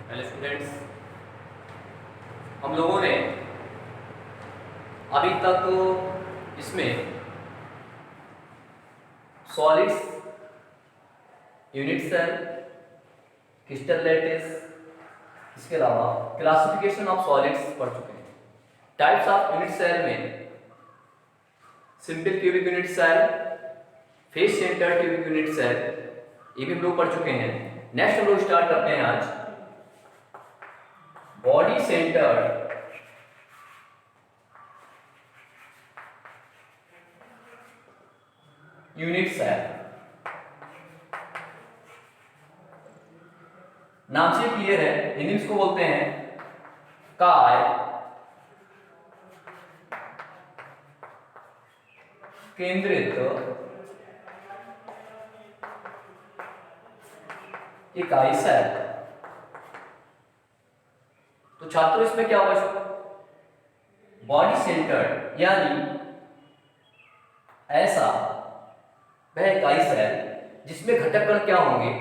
Hello students, हम लोगों ने अभी तक इसमें solids, unit cell, crystal lattice, इसके अलावा क्लासिफिकेशन ऑफ सॉलिड्स पढ़ चुके हैं। टाइप्स ऑफ यूनिट सेल में simple cubic unit cell, face centred cubic unit cell, ये भी हम लोग पढ़ चुके हैं। नेक्स्ट हम लोग स्टार्ट करते हैं आज बॉडी सेंटर्ड यूनिट सेल। नाम से क्लियर है, हिंदी में इसको बोलते हैं काय केंद्रित इकाई सेल। तो छात्रों, इसमें क्या होगा? बॉडी सेंटर्ड यानी ऐसा वह इकाई सेल जिसमें घटक कण क्या होंगे,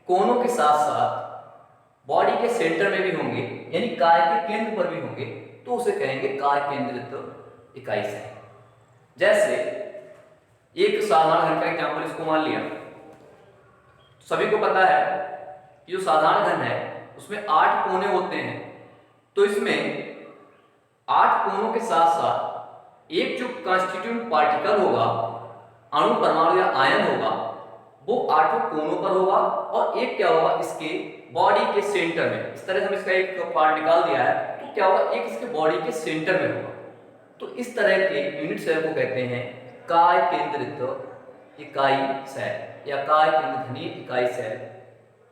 कोनों के साथ साथ बॉडी के सेंटर में भी होंगे, यानी काय के केंद्र पर भी होंगे, तो उसे कहेंगे काय केंद्रित इकाई सेल। जैसे एक साधारण घन का एग्जाम्पल इसको मान लिया। सभी को पता है कि जो साधारण घन है उसमें 8 कोने होते हैं, तो इसमें 8 कोनों के साथ साथ एक जो कॉन्स्टिट्यूएंट पार्टिकल होगा, अणु, परमाणु या आयन होगा, वो 8 कोनों पर होगा और एक क्या होगा इसके बॉडी के सेंटर में। इस तरह से हम इसका एक पार्ट निकाल दिया है, तो क्या होगा, एक इसके बॉडी के सेंटर में होगा। तो इस तरह के यूनिट सेल को कहते हैं काय केंद्रित इकाई सेल या काय केंद्रधनी इकाई cell,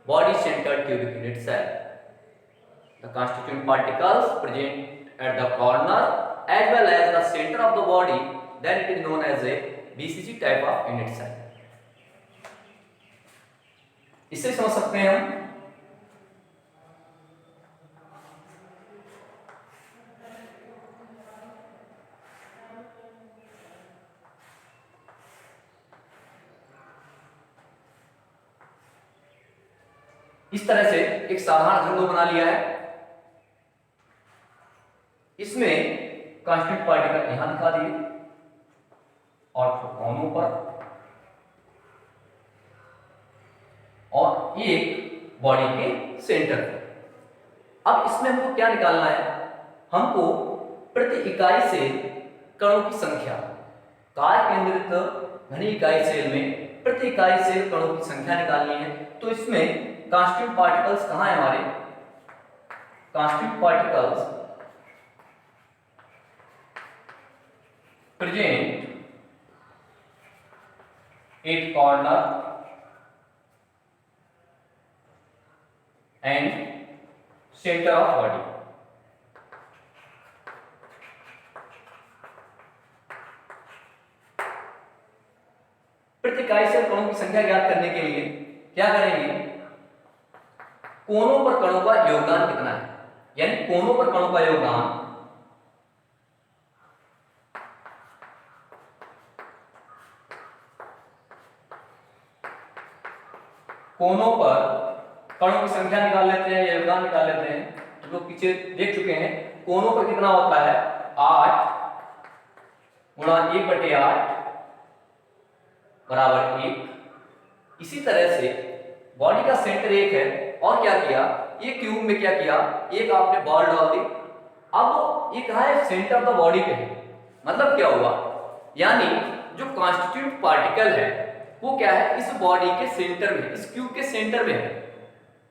body centred cubic unit cell. The constituent particles present at the corner as well as the center of the body, then it is known as a BCG type of unit cell। इससे समझ सकते हैं हम इस तरह से एक साधारण घन बना लिया है। इसमें कांस्टेंट पार्टिकल यहां दिखा दिए और कोनों पर, और एक बॉडी के सेंटर पर। अब इसमें हमको क्या निकालना है? हमको प्रति इकाई सेल कणों की संख्या, काय केंद्रित घनी इकाई सेल में प्रति इकाई सेल कणों की संख्या निकालनी है। तो इसमें कांस्टेंट पार्टिकल्स कहां है हमारे? Constant particles present at corner and centre of body. प्रति इकाई सेल कणों की संख्या ज्ञात करने के लिए क्या करेंगे? कोनों पर कणों का योगदान कितना है, यानी कोनों पर कणों का योगदान कोनों पर कणों की संख्या निकाल लेते हैं, योगदान निकाल लेते हैं। तो लोग पीछे देख चुके हैं कोनों पर कितना होता है, 8 गुणा 1/8 बराबर 1। इसी तरह से बॉडी का सेंटर 1 है, और क्या किया, ये क्यूब में क्या किया, एक आपने बॉल डाल दी। अब ये कहा है सेंटर ऑफ द बॉडी पे है, मतलब क्या हुआ, यानी जो कॉन्स्टिट्यूएंट पार्टिकल है वो क्या है, इस बॉडी के सेंटर में, इस क्यूब के सेंटर में है।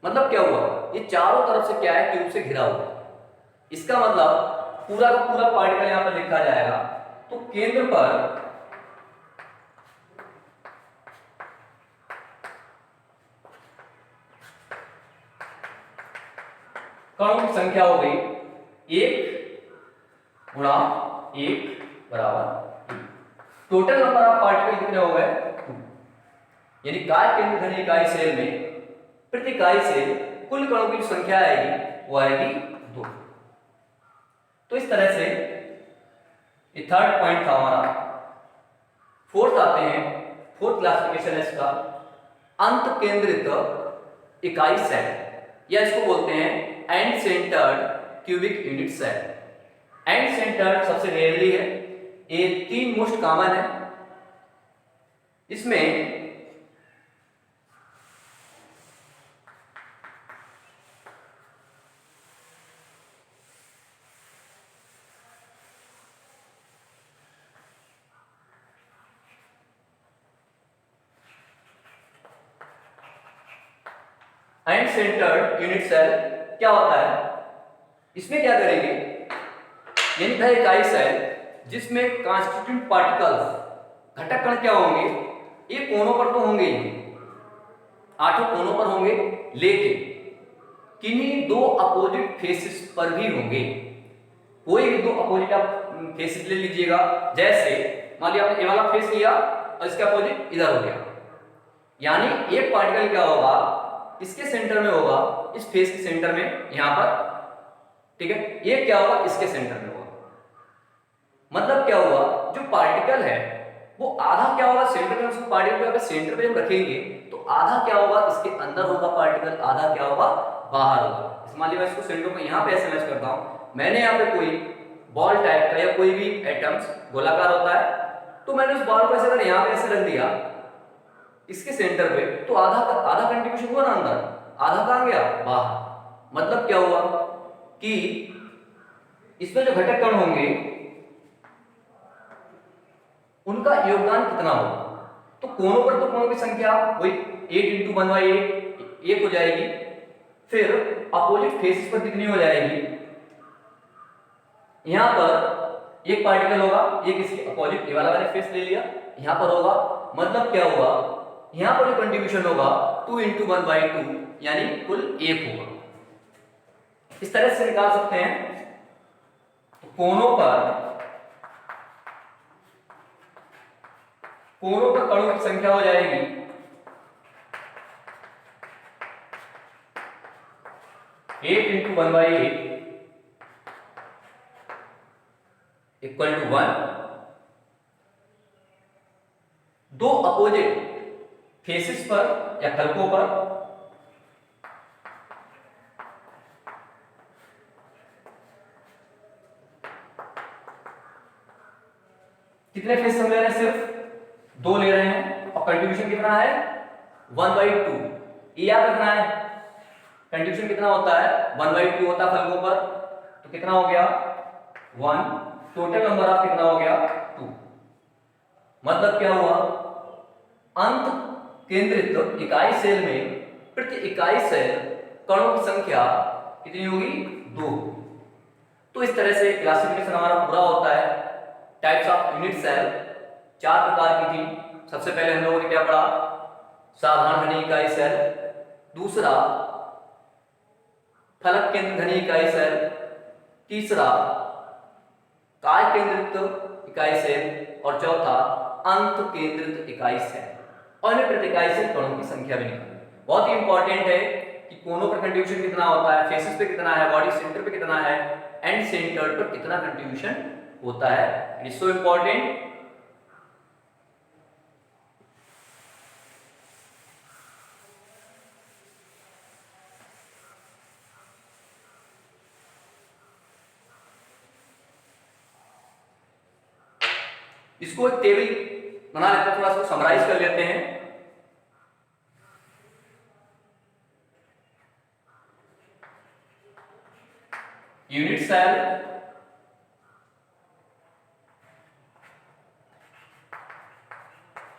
मतलब क्या हुआ, ये चारों तरफ से क्या है, ट्यूब से घिरा हुआ है। इसका मतलब पूरा का पूरा पार्टिकल यहां पर लिखा जाएगा। तो केंद्र पर कणों की संख्या हो गई 1 गुणा 1 बराबर 2। टोटल नंबर ऑफ पार्टिकल कितने हो गए? 2। यानी काय केंद्रधनी इकाई सेल में प्रति इकाई सेल कुल कणों की जो संख्या आएगी वो आएगी 2। तो इस तरह से ये थर्ड पॉइंट था हमारा। फोर्थ आते हैं, फोर्थ क्लासिफिकेशन है इसका अंत केंद्रित इकाई सेल या इसको बोलते हैं end centred cubic unit cell. End centred सबसे रेयरली है, ये 3 मोस्ट कॉमन है। इसमें एंड सेंटर्ड यूनिट सेल क्या होता है, इसमें क्या करेंगे, यानी था इकाई सेल जिसमें कॉन्स्टिट्यूएंट पार्टिकल्स घटक कण क्या होंगे, ये कोनों पर तो होंगे ही, 8 कोनों पर होंगे, लेकिन किन्हीं 2 अपोजिट फेसेस पर भी होंगे। कोई भी 2 अपोजिट आप फेसेस ले लीजिएगा, जैसे मान लिया आपने ये वाला फेस लिया और इसका अपोजिट इधर हो गया, यानी एक पार्टिकल क्या होगा, इसके सेंटर में होगा, इस फेस के सेंटर में यहां पर, ठीक है, ये क्या होगा, इसके सेंटर में होगा। मतलब क्या हुआ, जो पार्टिकल है वो आधा क्या होगा सेंटर में, उसको पार्टिकल को सेंटर पे जब रखेंगे तो आधा क्या होगा इसके अंदर होगा पार्टिकल, आधा क्या होगा बाहर होगा। इस मान लीजिए मैं इसको सेंटर को यहां पे ऐसे मैच करता हूं, मैंने यहां पे कोई बॉल टाइप का या कोई भी एटम्स गोलाकार होता है, तो मैंने उस बॉल को ऐसे अगर यहां पे ऐसे रख दिया इसके सेंटर पे, तो आधा कंट्रीब्यूशन हुआ ना अंदर, आधा कहां गया बाहर। मतलब क्या हुआ कि इसमें जो घटक कण होंगे उनका योगदान कितना होगा, तो कोनों पर तो कोनों की संख्या वही 8 × 1/8 1 हो जाएगी, फिर अपोजिट फेसेस पर कितनी हो जाएगी, यहां पर एक पार्टिकल होगा, ये किसी अपोजिट, ये वाला मैंने फेस ले लिया, यहां पर होगा, मतलब क्या हुआ, यहां पर जो कंट्रीब्यूशन होगा 2 × 1/2 यानी कुल 1 होगा। इस तरह से निकाल सकते हैं। तो कोनों पर कणों की संख्या हो जाएगी 8 × 1/8 = 1। 2 अपोजिट फेसेस पर या खलकों पर कितने फेस हम ले रहे हैं, सिर्फ 2 ले रहे हैं, और कंट्रीब्यूशन कितना है 1/2। ये याद रखना है, कंट्रीब्यूशन कितना होता है 1/2 होता है फलकों पर, तो कितना हो गया 1, टोटल नंबर ऑफ कितना हो गया 2। मतलब क्या हुआ, अंत केंद्रित इकाई सेल में प्रति इकाई सेल कणों की संख्या कितनी होगी 2। तो इस तरह से क्लासिफिकेशन हमारा पूरा होता है। टाइप्स ऑफ यूनिट सेल 4 प्रकार की थी। सबसे पहले हम लोगों ने क्या पढ़ा, साधारण घनी इकाई सेल, दूसरा फलक केंद्र घनी इकाई सेल, तीसरा काय केंद्रित इकाई सेल, और चौथा अंत केंद्रित इकाई सेल। और इन्हें प्रति इकाई सेल कणों की संख्या भी निकाली। बहुत ही इंपॉर्टेंट है कि कोनों पर कंट्रीब्यूशन कितना होता है, फेसेस पे कितना है, बॉडी सेंटर पे कितना है, एंड सेंटर पर कितना कंट्रीब्यूशन होता है। It is so important. इसको एक टेबल बना लेते हैं, थोड़ा सा समराइज कर लेते हैं। Unit cell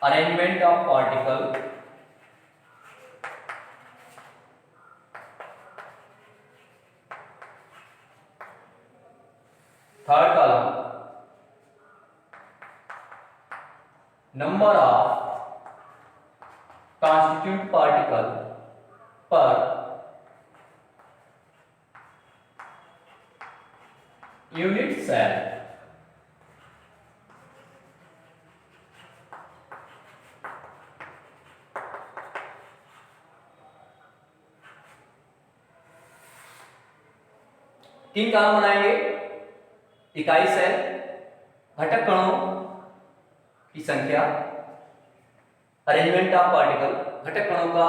arrangement of particle, third column number of constituent particle per unit cell. तीन कॉलम बनाएंगे, इकाई सेल, घटक कणों की संख्या, अरेंजमेंट ऑफ पार्टिकल, घटक कणों का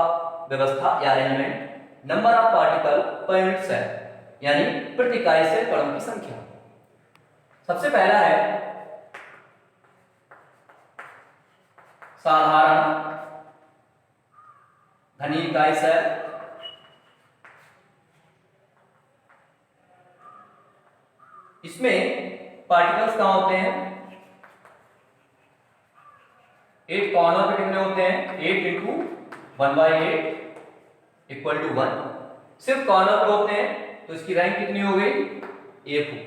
व्यवस्था या arrangement, number of particle per unit cell, यानी प्रति इकाई सेल कणों की संख्या। सबसे पहला है साधारण घनी इकाई सेल। इसमें पार्टिकल्स कहाँ होते हैं? 8 कॉर्नर पे कितने होते हैं? 8 इंटू 1/8 इक्वल टू 1। सिर्फ कॉर्नर पे होते हैं तो इसकी रैंक कितनी हो गई? 1 हो।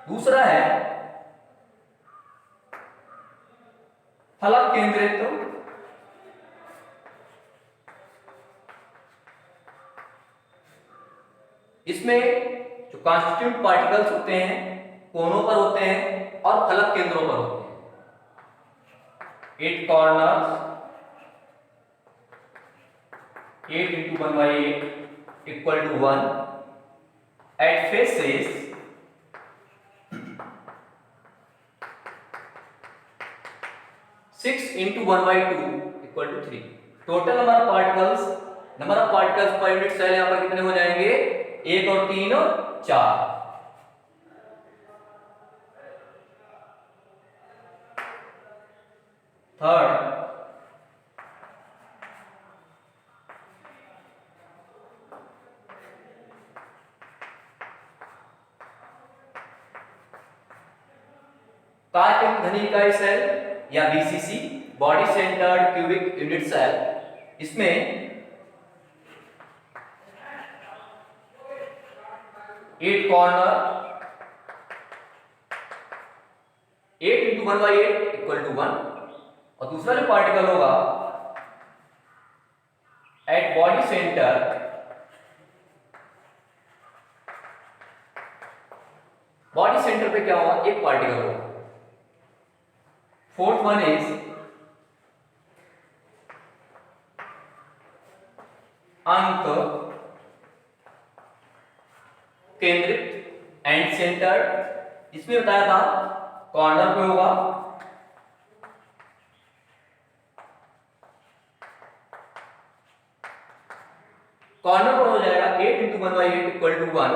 दूसरा है फलक केंद्रित। इसमें जो कॉन्स्टिट्यूंट पार्टिकल्स होते हैं कोनों पर होते हैं और फलक केंद्रों पर होते हैं। 8 corners, 8 into 1/8 equal to 1 at faces 6 into 1/2 equal to 3। Total number of particles per unit cell यहां पर कितने हो जाएंगे? 1 और 3 और 4। थर्ड, कार्य घनी इकाई सेल या BCC, body centred cubic unit cell. इसमें 8 कॉर्नर, 8 इंटू 1/8 इक्वल टू 1। और दूसरा जो पार्टिकल होगा at body centre, body centre पे क्या होगा? एक पार्टिकल होगा। फोर्थ वन इज अंक केंद्रित एंड सेंटर्ड। इसमें बताया था कॉर्नर पे होगा, कॉर्नर पर हो जाएगा 8 इंटू 1/8 इक्वल टू 1।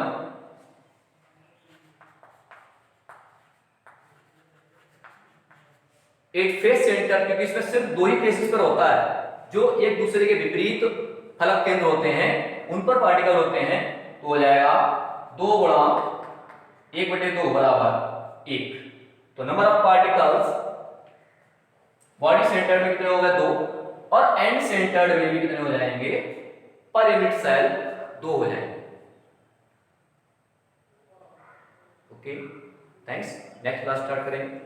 एक फेस सेंटर, क्योंकि इसमें सिर्फ दो ही फेसेस पर होता है जो एक दूसरे के विपरीत फलक केंद्र होते हैं, उन पर पार्टिकल होते हैं, तो हो जाएगा 2 गुणा 1/2 बराबर 1। तो number of particles body centre में कितने हो गए? 2। और एंड सेंटर्ड में भी कितने हो जाएंगे? पर यूनिट सेल 2 हो जाएंगे। Okay, thanks. Next class start करेंगे।